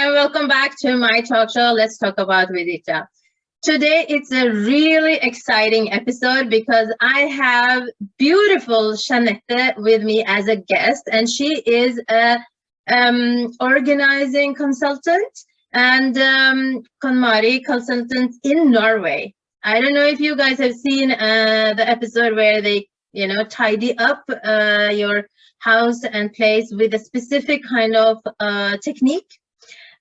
and welcome back to my talk show. Let's talk about with Richa. Today, it's a really exciting episode because I have beautiful Jeanette with me as a guest, and she is a organizing consultant and KonMari consultant in Norway. I don't know if you guys have seen the episode where they, tidy up your house and place with a specific kind of technique.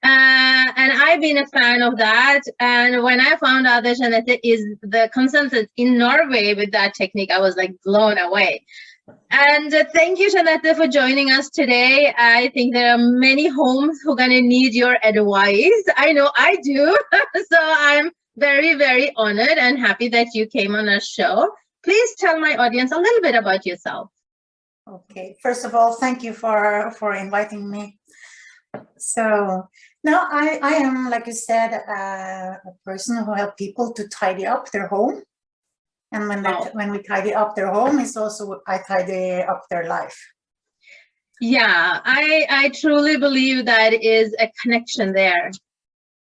And I've been a fan of that. And when I found out that Jeanette is the consultant in Norway with that technique, I was like blown away. And thank you, Jeanette, for joining us today. I think there are many homes who are going to need your advice. I know I do. So I'm very, very honored and happy that you came on our show. Please tell my audience a little bit about yourself. Okay. First of all, thank you for inviting me. So now I am, like you said, a person who helps people to tidy up their home. And when we tidy up their home, it's also I tidy up their life. Yeah, I truly believe that is a connection there.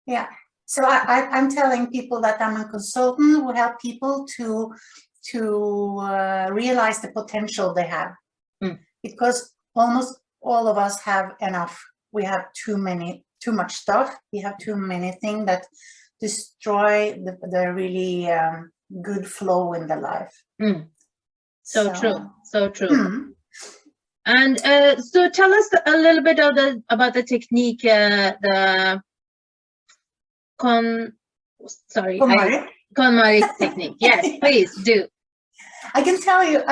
Yeah. So I'm telling people that I'm a consultant who help people to realize the potential they have. Because almost all of us have enough. We have too much stuff. We have too many things that destroy the really good flow in the life. So true. And so tell us a little bit about the technique, the KonMari technique. Yes, please do. I can tell you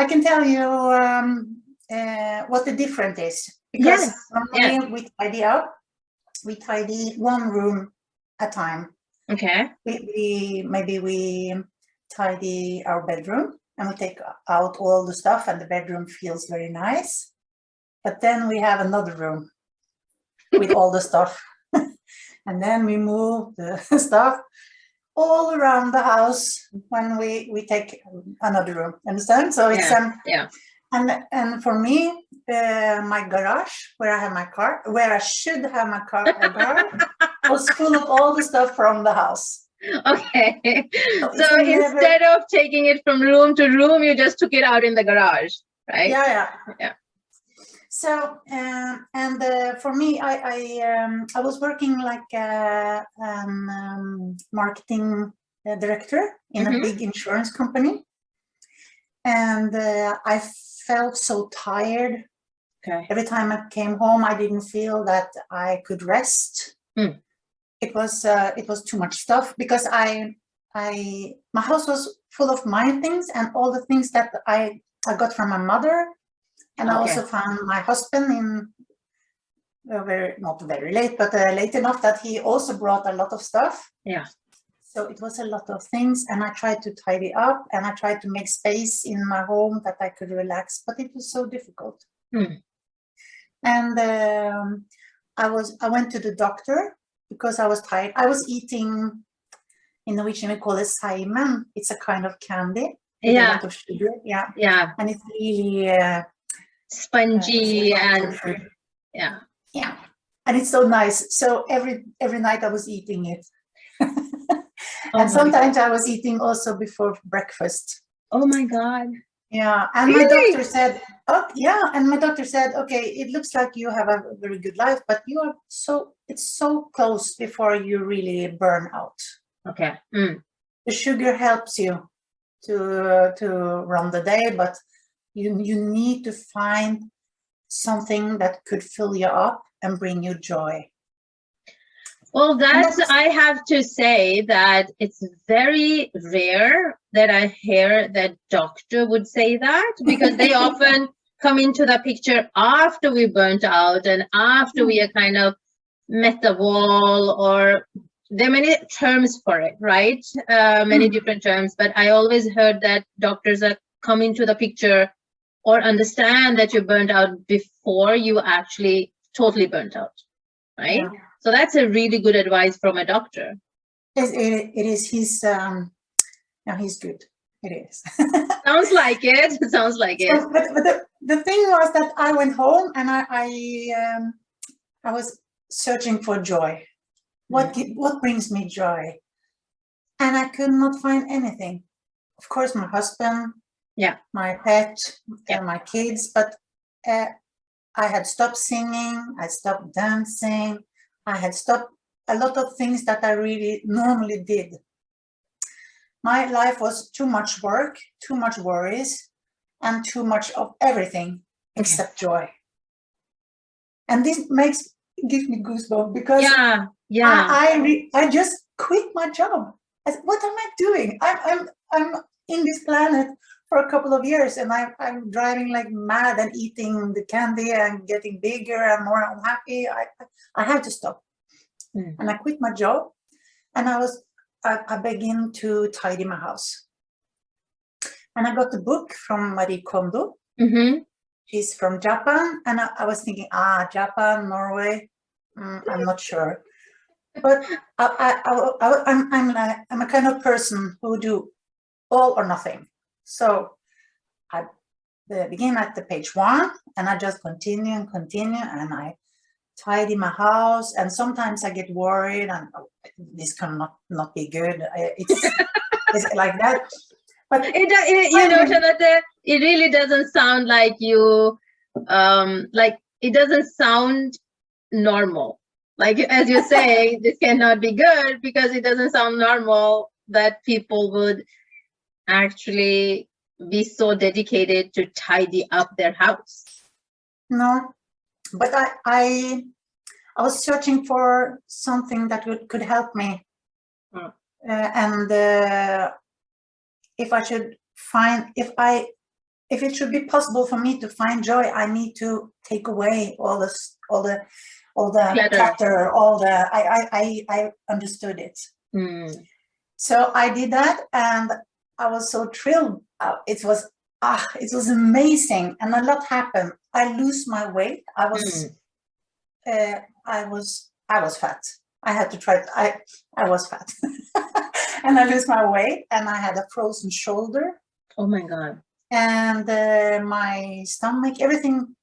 what the difference is. Because normally we tidy one room at a time. Okay. Maybe we tidy our bedroom and we take out all the stuff and the bedroom feels very nice. But then we have another room with all the stuff. And then we move the stuff all around the house when we take another room. Understand? So it's And for me, my garage, where I have my car, where I should have my car, was full of all the stuff from the house. Okay. So instead of taking it from room to room, you just took it out in the garage, right? Yeah. So for me, I was working like a marketing director in a big insurance company. And I felt so tired. Okay. Every time I came home, I didn't feel that I could rest. It was too much stuff because my house was full of my things and all the things that I got from my mother, and I also found my husband in not very late, but late enough that he also brought a lot of stuff. Yeah. So it was a lot of things, and I tried to tidy up and I tried to make space in my home that I could relax, but it was so difficult. And I went to the doctor because I was tired. I was eating, in Norwegian we call it seimen. It's a kind of candy with a lot of sugar. Yeah. And it's really spongy and and it's so nice. So every night I was eating it. And sometimes I was eating also before breakfast. Oh my God. Yeah. And my doctor said, okay, it looks like you have a very good life, but it's so close before you really burn out. Okay. The sugar helps you to run the day, but you need to find something that could fill you up and bring you joy. Well, I have to say that it's very rare that I hear that doctor would say that, because they often come into the picture after we burnt out and after we are kind of met the wall, or there are many terms for it, right? Many different terms, but I always heard that doctors are coming to the picture or understand that you burnt out before you actually totally burnt out, right? Yeah. So that's a really good advice from a doctor. It is. He's good. It is. Sounds like it. Sounds like it. So, but the thing was that I went home and I was searching for joy. what brings me joy? And I could not find anything. Of course, my husband, my pet, and my kids, but I had stopped singing, I stopped dancing, I had stopped a lot of things that I really normally did. My life was too much work, too much worries, and too much of everything except joy. And this gives me goosebumps because I just quit my job. I said, what am I doing? I'm in this planet for a couple of years, and I'm driving like mad and eating the candy and getting bigger and more unhappy. I have to stop. And I quit my job, and I began to tidy my house. And I got the book from Marie Kondo. She's from Japan, and I was thinking, Japan, Norway, I'm not sure. But I'm a kind of person who do all or nothing. So I begin at the page 1, and I just continue, and I tidy my house. And sometimes I get worried, and this cannot not be good. It's like that. But Jeanette, it really doesn't sound like you, it doesn't sound normal. Like, as you say, this cannot be good because it doesn't sound normal that people would actually be so dedicated to tidy up their house. No, but I was searching for something that could help me. And if I should find, if it should be possible for me to find joy, I need to take away all the clutter, I understood it. So I did that, and I was so thrilled. It was amazing, and a lot happened. I lose my weight. I was fat. I had to try. I was fat, and I lose my weight, and I had a frozen shoulder. Oh my God! And my stomach, everything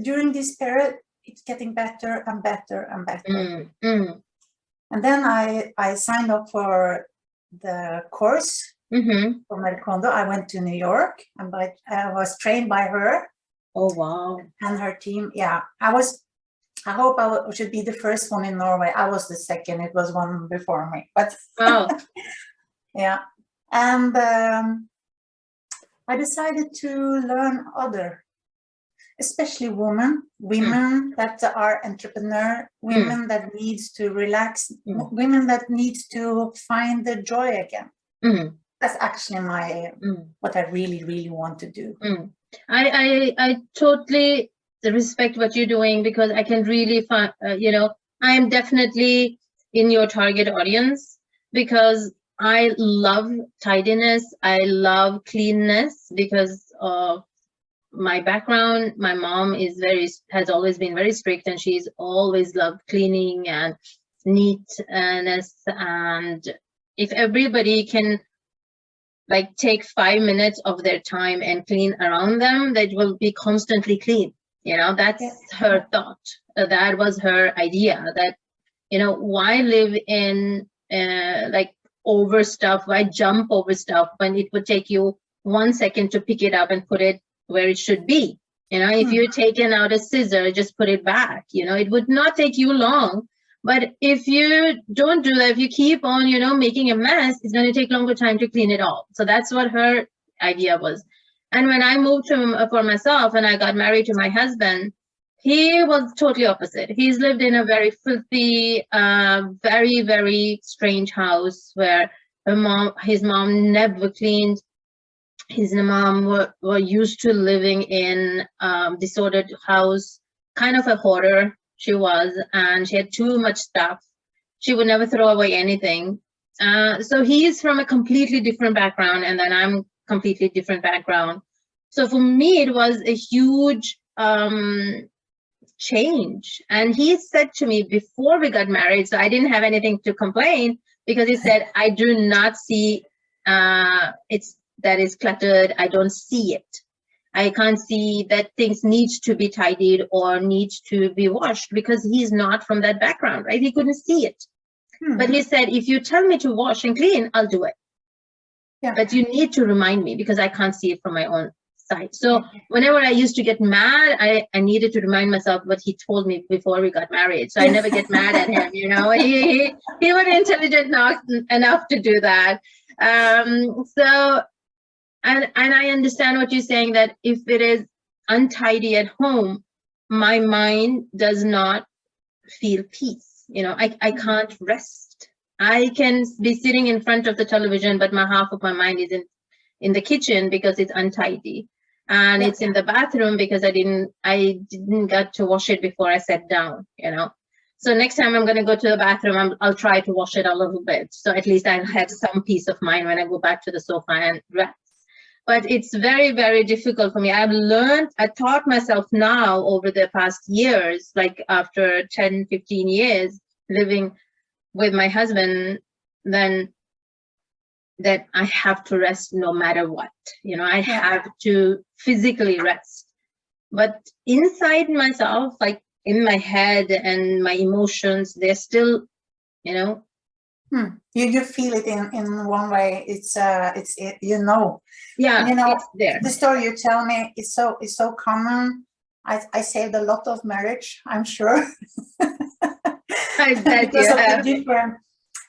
during this period, it's getting better and better and better. And then I signed up for the course for Marie Kondo. I went to New York, and I was trained by her. Oh wow! And her team. Yeah, I hope I should be the first one in Norway. I was the second. It was one before me, but yeah. And I decided to learn other, especially women that are entrepreneur, women that needs to relax, women that needs to find the joy again. That's actually what I really, really want to do. I totally respect what you're doing, because I can really find, I am definitely in your target audience, because I love tidiness. I love cleanness because of my background. My mom has always been very strict, and she's always loved cleaning and neatness. And if everybody can take 5 minutes of their time and clean around them, that will be constantly clean. That's her thought. That was her idea, that, why live in over stuff? Why jump over stuff when it would take you 1 second to pick it up and put it where it should be? If you're taking out a scissor, just put it back. It would not take you long. But if you don't do that, if you keep on, making a mess, it's going to take longer time to clean it all. So that's what her idea was. And when I moved for myself and I got married to my husband, he was totally opposite. He's lived in a very filthy, very, very strange house where his mom never cleaned. His mom were used to living in disordered house, kind of a hoarder. She was, and she had too much stuff. She would never throw away anything. So he's from a completely different background, and then I'm completely different background. So for me, it was a huge change. And he said to me before we got married, so I didn't have anything to complain, because he said, I do not see that is cluttered. I don't see it. I can't see that things needs to be tidied or needs to be washed, because he's not from that background, right? He couldn't see it. But he said, if you tell me to wash and clean, I'll do it. Yeah. But you need to remind me, because I can't see it from my own side. So whenever I used to get mad, I needed to remind myself what he told me before we got married. So I never get mad at him, you know. He was intelligent enough to do that. So, and I understand what you're saying, that if it is untidy at home, my mind does not feel peace. You know, I can't rest. I can be sitting in front of the television, but half of my mind is in the kitchen because it's untidy, and it's in the bathroom because I didn't get to wash it before I sat down, you know. So next time I'm going to go to the bathroom, I'll try to wash it a little bit, so at least I'll have some peace of mind when I go back to the sofa and rest. But it's very, very difficult for me. I taught myself now over the past years, like after 10, 15 years living with my husband, then that I have to rest no matter what. You know, I have to physically rest. But inside myself, like in my head and my emotions, they're still, you know. You feel it in one way. It's you know. Yeah, and, you know, it's there. The story you tell me is so common. I saved a lot of marriage, I'm sure. I bet because you of have. the different,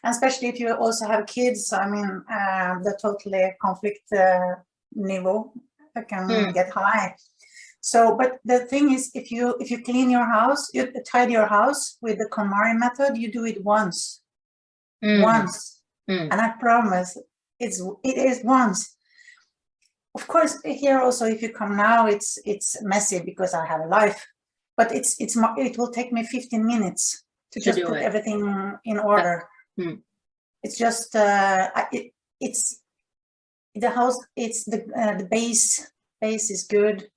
especially if you also have kids. I mean, the totally conflict level can get high. So, but the thing is, if you clean your house, you tidy your house with the KonMari method, you do it once. And I promise it is once. Of course, here also, if you come now, it's messy because I have a life, but it will take me 15 minutes to just put everything in order. It's just it's the house. It's the base is good.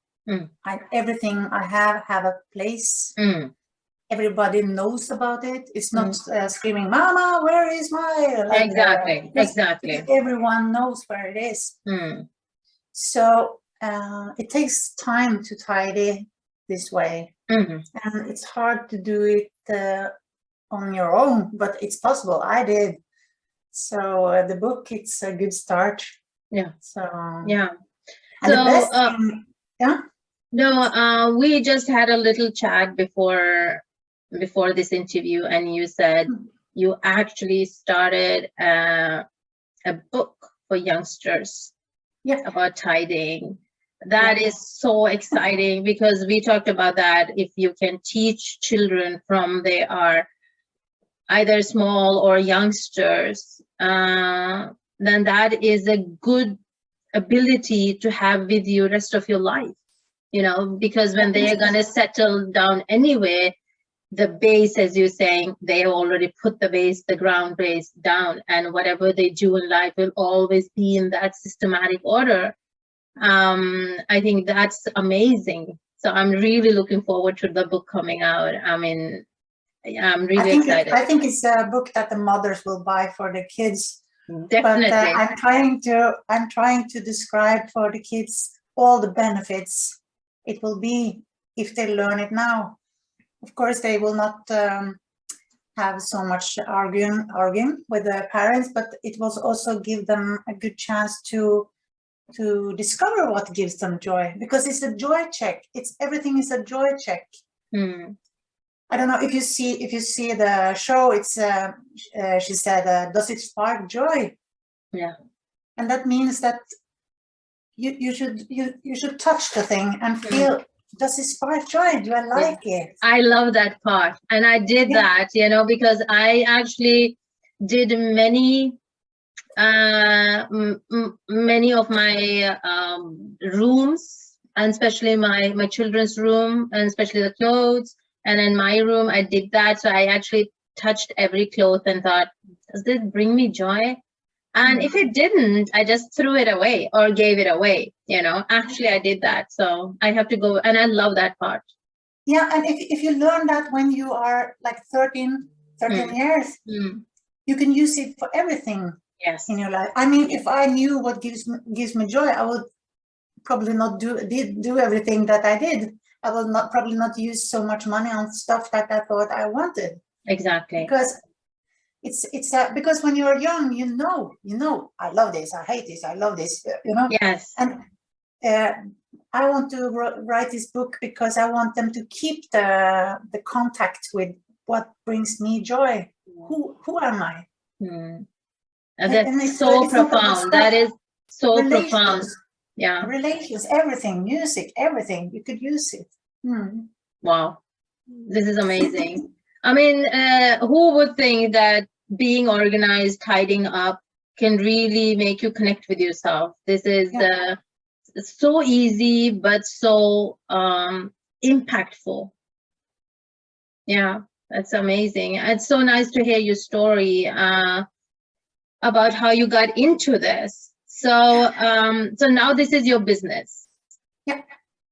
Everything I have a place. Everybody knows about it. It's not screaming, "Mama, where is my?" Like, exactly. Everyone knows where it is. So it takes time to tidy this way, and it's hard to do it on your own, but it's possible. I did. So the book, it's a good start. Yeah. So yeah. And so the best thing, no, we just had a little chat before this interview, and you said you actually started a book for youngsters about tidying. That is so exciting, because we talked about that. If you can teach children from they are either small or youngsters, then that is a good ability to have with you rest of your life, you know, because when they are going to settle down anyway, the base, as you're saying, they have already put the ground base down, and whatever they do in life will always be in that systematic order. I think that's amazing. So I'm really looking forward to the book coming out. I mean, I'm really excited. I think it's a book that the mothers will buy for the kids. Definitely. But I'm trying to describe for the kids all the benefits it will be if they learn it now. Of course, they will not have so much arguing with their parents, but it will also give them a good chance to discover what gives them joy, because it's a joy check. Everything is a joy check. I don't know if you see the show. It's she said, does it spark joy? Yeah. And that means that you should touch the thing and feel, does it spark joy? Do I like it? I love that part. And I did that, you know, because I actually did many of my rooms, and especially my children's room, and especially the clothes. And in my room, I did that. So I actually touched every cloth and thought, does this bring me joy? And if it didn't, I just threw it away or gave it away. You know, actually, I did that. So I have to go. And I love that part. Yeah. And if you learn that when you are like 13 years, you can use it for everything in your life. I mean, if I knew what gives me joy, I would probably not do everything that I did. I will probably not use so much money on stuff that I thought I wanted. Exactly. Because because when you're young, you know, I love this, I hate this, I love this, you know. Yes. And I want to write this book because I want them to keep the contact with what brings me joy. Who am I? And that's so profound. That is so profound. Yeah. Relations, everything, music, everything. You could use it. Wow. This is amazing. I mean, who would think that being organized, tidying up can really make you connect with yourself? This is so easy, but so impactful. Yeah, that's amazing. It's so nice to hear your story about how you got into this. So, so now this is your business. Yeah.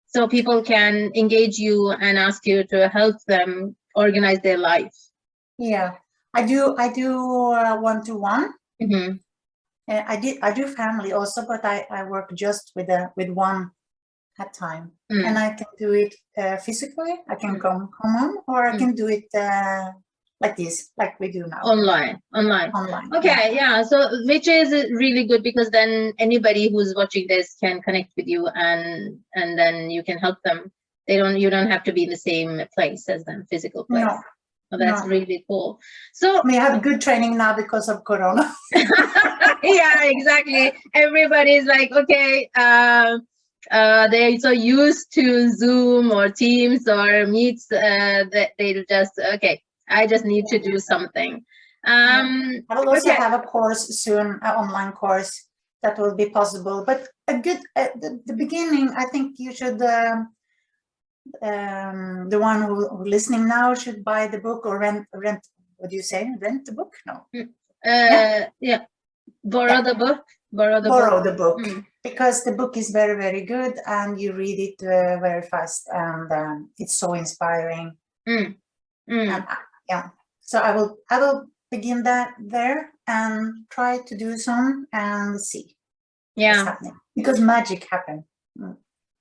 So people can engage you and ask you to help them organize their life. Yeah, I do one-to-one. I do family also, but I work just with one at a time. And I can do it physically. I can come home, or I can do it like this, like we do now. Online. Okay, yeah. So which is really good, because then anybody who's watching this can connect with you, and then you can help them. You don't have to be in the same place as them, physical place. No. So that's really cool. So we have good training now because of Corona. Yeah, exactly. Everybody's like, okay, they're so used to Zoom or Teams or Meets that they'll just, okay, I just need to do something. I will also have a course soon, an online course that will be possible. But a good the beginning, I think you should. The one who listening now should buy the book or rent. What do you say? Rent the book? No. Borrow the book. Borrow the book, because the book is very, very good, and you read it very fast, and it's so inspiring. And, yeah. So I will begin that there and try to do some and see what's happening, because magic happened.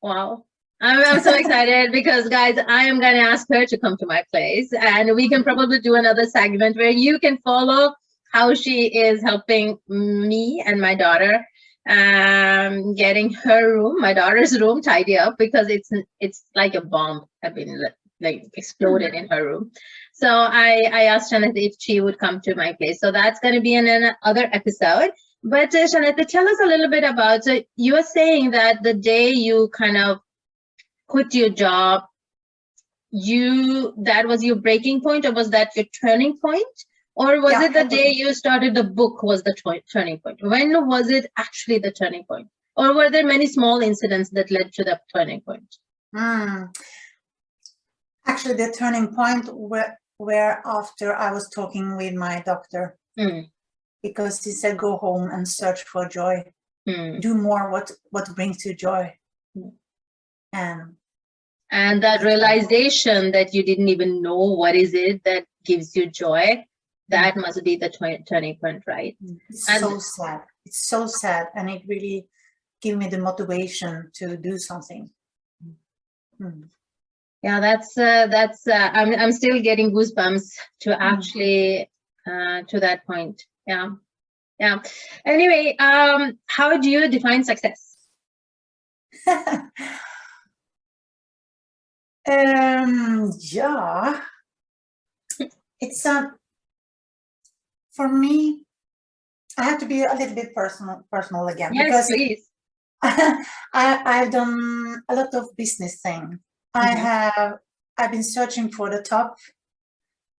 Wow. I'm so excited because, guys, I am going to ask her to come to my place, and we can probably do another segment where you can follow how she is helping me and my daughter getting her room, my daughter's room, tidy up, because it's like a bomb have been like exploded in her room. So I asked Jeanette if she would come to my place. So that's going to be in another episode. But Jeanette, tell us a little bit about, so you were saying that the day you kind of quit your job, that was your breaking point, or was that your turning point? Or was it the day you started the book was the turning point? When was it actually the turning point? Or were there many small incidents that led to the turning point? Actually, the turning point were after I was talking with my doctor, because he said, go home and search for joy. Do more what brings you joy. And that realization that you didn't even know what is it that gives you joy, that must be the turning point, right? It's so sad. It's so sad, and it really gave me the motivation to do something. Yeah, that's I'm still getting goosebumps to actually to that point. Yeah. Anyway, how do you define success? Yeah, it's for me, I have to be a little bit personal again. Yes, because please. I've done a lot of business things. I've been searching for the top.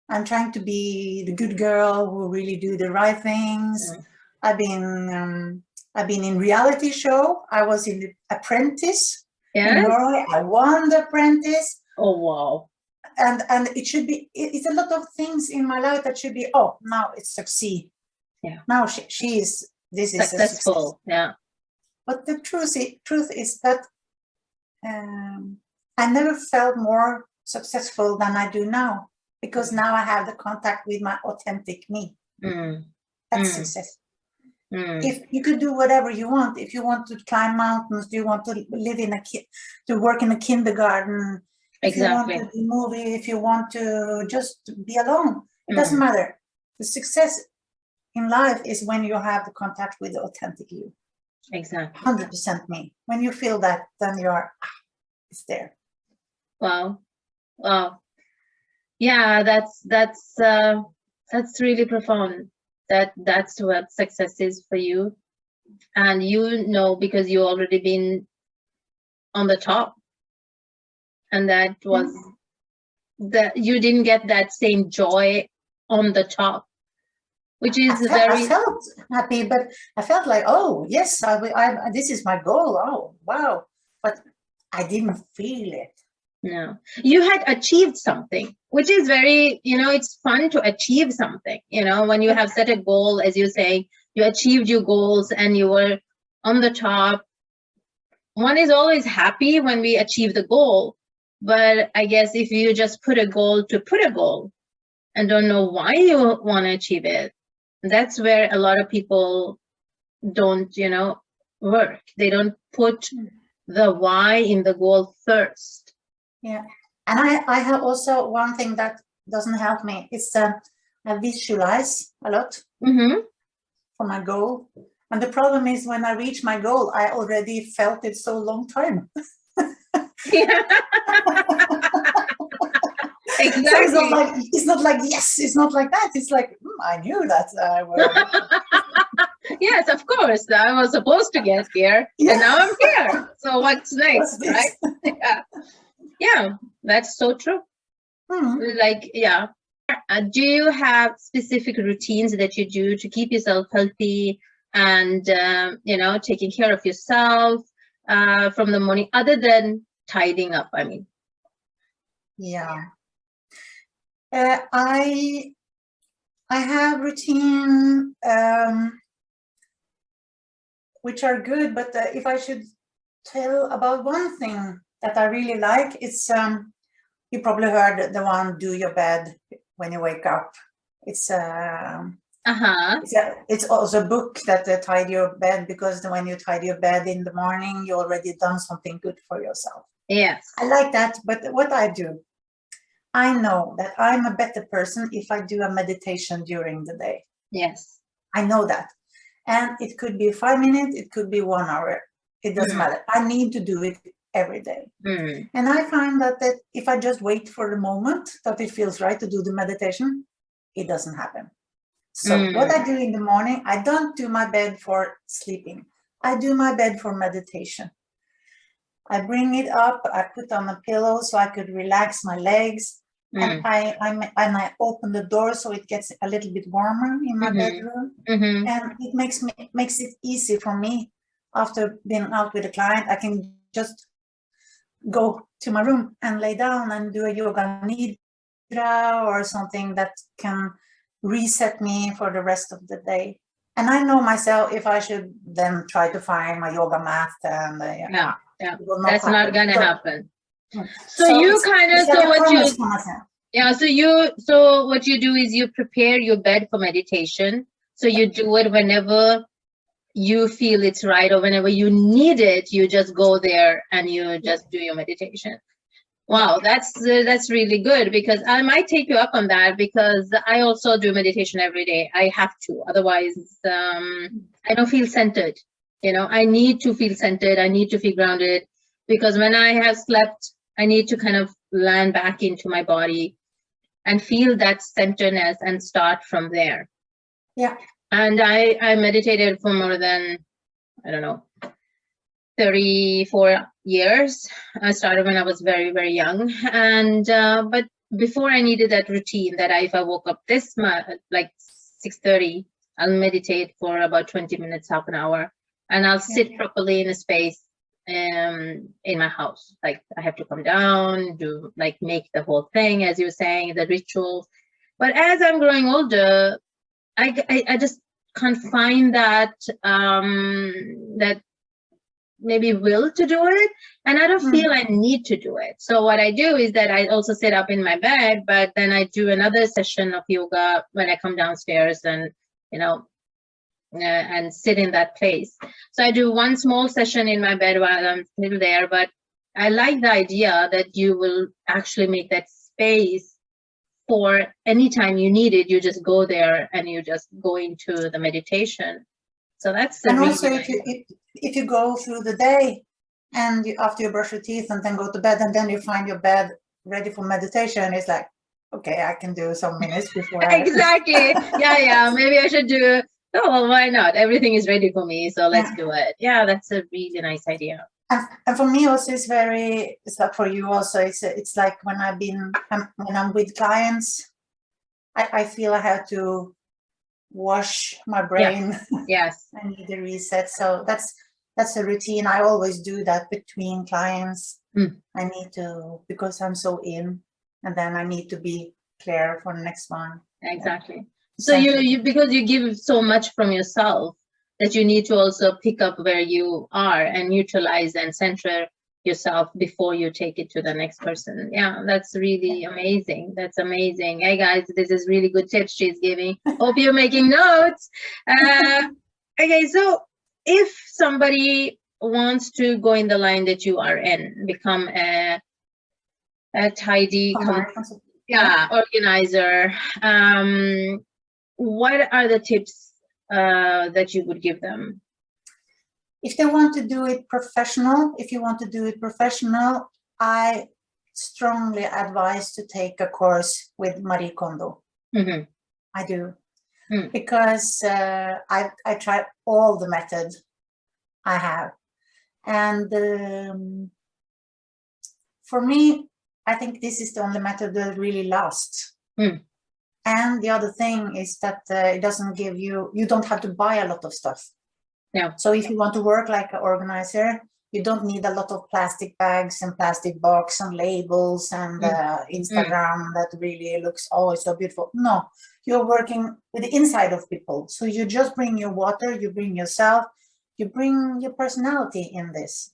I'm trying to be the good girl who really do the right things. I've been in reality show. I was in the Apprentice in Norway. I won the Apprentice. Oh wow! And it should be. It's a lot of things in my life that should be. Oh, now it's succeed. Yeah. Now she is. This is successful. Yeah. But the truth is that I never felt more successful than I do now, because now I have the contact with my authentic me. That's success. If you could do whatever you want, if you want to climb mountains, do you want to live in to work in a kindergarten, if you want to do movie, if you want to just be alone, it doesn't matter. The success in life is when you have the contact with the authentic you. Exactly. 100% me. When you feel that, then it's there. Wow. Wow. Yeah, that's really profound. That's what success is for you. And you know, because you already been on the top. And that was that you didn't get that same joy on the top, which is I felt happy, but I felt like, oh yes, this is my goal. Oh wow, but I didn't feel it. No, you had achieved something, which is very, it's fun to achieve something. When you have set a goal, as you say, you achieved your goals and you were on the top. One is always happy when we achieve the goal. But I guess if you just put a goal to put a goal and don't know why you want to achieve it, that's where a lot of people don't, work. They don't put the why in the goal first. Yeah. And I have also one thing that doesn't help me. It's I visualize a lot for my goal. And the problem is when I reach my goal, I already felt it so long time. Exactly. So it's not like yes, it's not like that. It's like I knew that I was. Yes, of course. I was supposed to get here, and now I'm here. So what's next, right? Yeah, that's so true. Like, yeah. Do you have specific routines that you do to keep yourself healthy and taking care of yourself from the morning, other than tidying up? I mean. Yeah. I have routine which are good, but if I should tell about one thing that I really like, it's you probably heard the one, do your bed when you wake up. It's it's also a book that tidy your bed, because when you tidy your bed in the morning, you already done something good for yourself. Yes, I like that. But what I do, I know that I'm a better person if I do a meditation during the day. Yes. I know that. And it could be 5 minutes, it could be 1 hour. It doesn't matter. I need to do it every day. And I find that if I just wait for the moment that it feels right to do the meditation, it doesn't happen. So what I do in the morning, I don't do my bed for sleeping. I do my bed for meditation. I bring it up, I put on a pillow so I could relax my legs. And I open the door so it gets a little bit warmer in my bedroom. And it makes it easy for me. After being out with a client, I can just go to my room and lay down and do a yoga nidra or something that can reset me for the rest of the day. And I know myself, if I should then try to find my yoga mat, and that's not gonna happen. So what you do is you prepare your bed for meditation. So you do it whenever you feel it's right, or whenever you need it, you just go there and you just do your meditation. Wow, that's really good, because I might take you up on that, because I also do meditation every day. I have to, otherwise I don't feel centered. I need to feel centered. I need to feel grounded, because when I have slept, I need to kind of land back into my body and feel that centeredness and start from there. Yeah. And I meditated for more than, 34 years. I started when I was very, very young. And but before, I needed that routine that if I woke up like 6:30, I'll meditate for about 20 minutes, half an hour, and I'll sit properly in a space in my house. Like, I have to come down, make the whole thing, as you were saying, the rituals. But as I'm growing older, I just can't find that that maybe will to do it, and I don't feel I need to do it. So what I do is that I also sit up in my bed, but then I do another session of yoga when I come downstairs, and and sit in that place. So I do one small session in my bed while I'm still there, but I like the idea that you will actually make that space for anytime you need it. You just go there and you just go into the meditation. So that's the And really also, if you go through the day and after you brush your teeth and then go to bed, and then you find your bed ready for meditation, it's like, okay, I can do some minutes before. Exactly. Yeah. Maybe I should do. Oh, well, why not? Everything is ready for me, so let's do it. Yeah, that's a really nice idea. And for me also, it's like for you also, it's like when I'm with clients, I feel I have to wash my brain. Yes. I need a reset. So that's a routine. I always do that between clients. I need to, because I'm so in, and then I need to be clear for the next one. Exactly. So you because you give so much from yourself that you need to also pick up where you are and neutralize and center yourself before you take it to the next person. Yeah, that's really amazing. That's amazing. Hey guys, this is really good tips she's giving. Hope you're making notes. Okay, so if somebody wants to go in the line that you are in, become a tidy organizer, what are the tips that you would give them? If they want to do it professional, I strongly advise to take a course with Marie Kondo. I do. Because I tried all the methods I have. And for me, I think this is the only method that really lasts. And the other thing is that it doesn't give you don't have to buy a lot of stuff. Yeah. So if you want to work like an organizer, you don't need a lot of plastic bags and plastic box and labels and Instagram that really looks always so beautiful. No, you're working with the inside of people. So you just bring your water, you bring yourself, you bring your personality in this.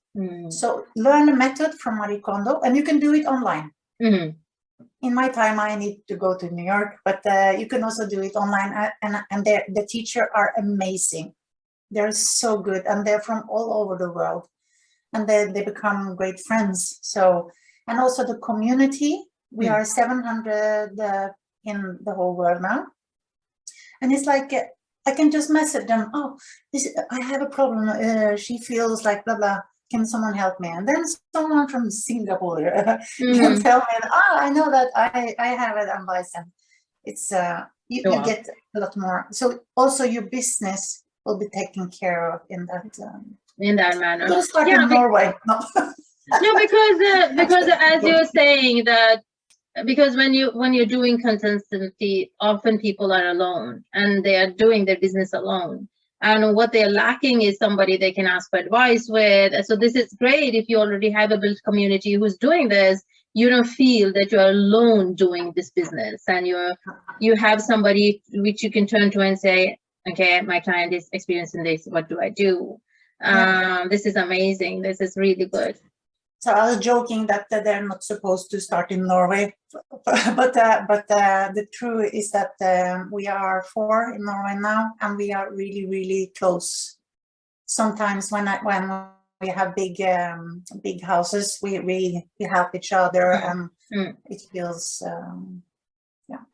So learn a method from Marie Kondo, and you can do it online. In my time, I need to go to New York, but you can also do it online. And the teachers are amazing. They're so good, and they're from all over the world, and they become great friends. So, and also the community, we are 700 in the whole world now. And it's like, I can just message them, oh, I have a problem. She feels like blah, blah. Can someone help me? And then someone from Singapore can tell me, I know that I have an advice. And it's, you get a lot more. So also your business will be taken care of in that manner. Just start in Norway. No, because as you're saying that, because when you're doing consistency, often people are alone and they are doing their business alone. And what they're lacking is somebody they can ask for advice with. So this is great if you already have a built community who's doing this. You don't feel that you're alone doing this business, and you have somebody which you can turn to and say, okay, my client is experiencing this. What do I do? This is amazing. This is really good. So I was joking that they're not supposed to start in Norway, but the truth is that we are 4 in Norway now, and we are really, really close. Sometimes when we have big houses, we help each other, and it feels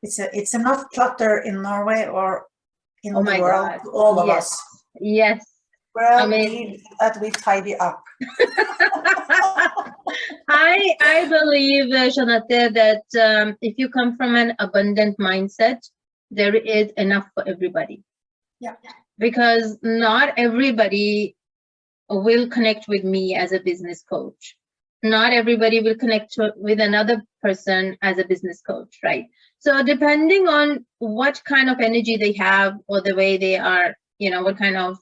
it's enough clutter in Norway or in the world, all of us. Yes. Well, that we tidy up. I believe, Jeanette, that if you come from an abundant mindset, there is enough for everybody. Yeah. Because not everybody will connect with me as a business coach. Not everybody will connect with another person as a business coach, right? So depending on what kind of energy they have or the way they are, what kind of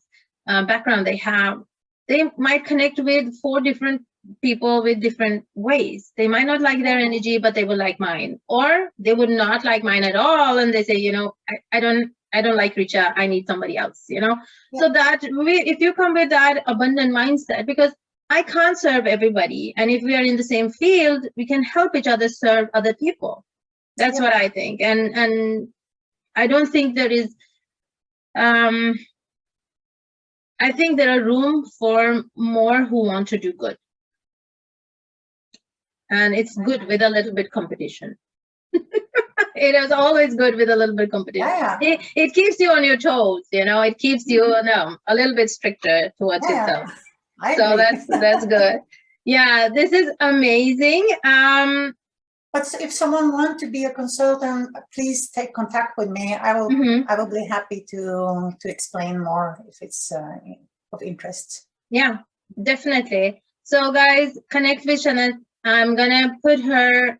background they have, they might connect with 4 different people with different ways. They might not like their energy, but they will like mine, or they would not like mine at all, and they say, I don't like Richa, I need somebody else. So that if you come with that abundant mindset, because I can't serve everybody, and if we are in the same field, we can help each other serve other people. That's what I think, and I don't think there is I think there are room for more who want to do good. And it's good with a little bit competition. It is always good with a little bit competition. Yeah. It keeps you on your toes, it keeps you a little bit stricter towards yourself. So that's good. Yeah, this is amazing. But if someone wants to be a consultant, please take contact with me. I will be happy to explain more if it's of interest. Yeah, definitely. So guys, connect with Jeanette. I'm gonna put her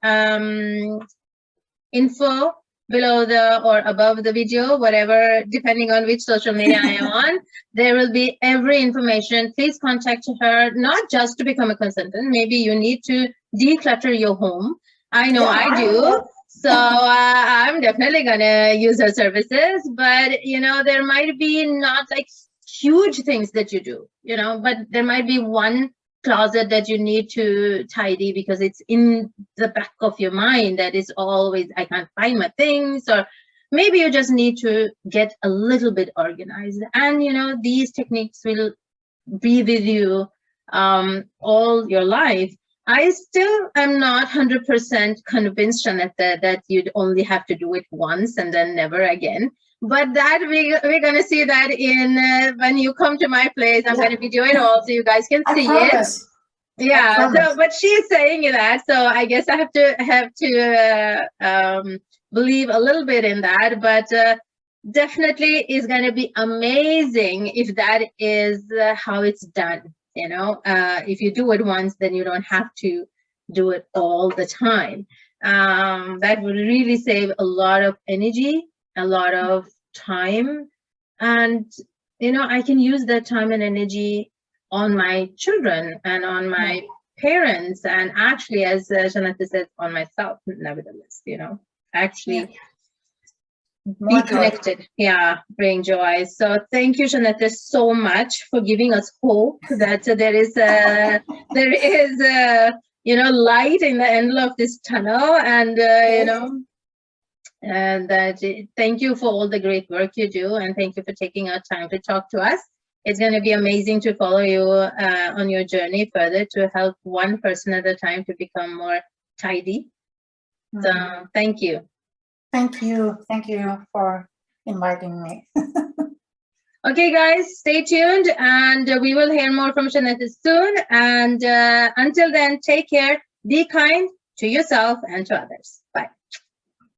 info below or above the video, whatever, depending on which social media I am on. There will be every information. Please contact her, not just to become a consultant. Maybe you need to declutter your home. I know I do. So I'm definitely gonna use her services, but there might be not like huge things that you do, but there might be one closet that you need to tidy because it's in the back of your mind that is always, I can't find my things, or maybe you just need to get a little bit organized. And these techniques will be with you all your life. I still am not 100% convinced, Jeanette, that you'd only have to do it once and then never again. But that we're going to see that in when you come to my place. I'm going to be doing all so you guys can see it. Yeah. So, but she's saying that, so I guess I have to believe a little bit in that. But definitely is going to be amazing if that is how it's done. If you do it once, then you don't have to do it all the time. That would really save a lot of energy, a lot of time, and I can use that time and energy on my children and on my parents, and actually, as Jeanette said, on myself. Nevertheless, actually be connected. Yeah, bring joy. So thank you, Jeanette, so much for giving us hope that there is light in the end of this tunnel, and and that thank you for all the great work you do, and thank you for taking our time to talk to us. It's going to be amazing to follow you on your journey further to help one person at a time to become more tidy. So thank you. Thank you. Thank you for inviting me. Okay, guys, stay tuned, and we will hear more from Jeanette soon. And until then, take care, be kind to yourself and to others.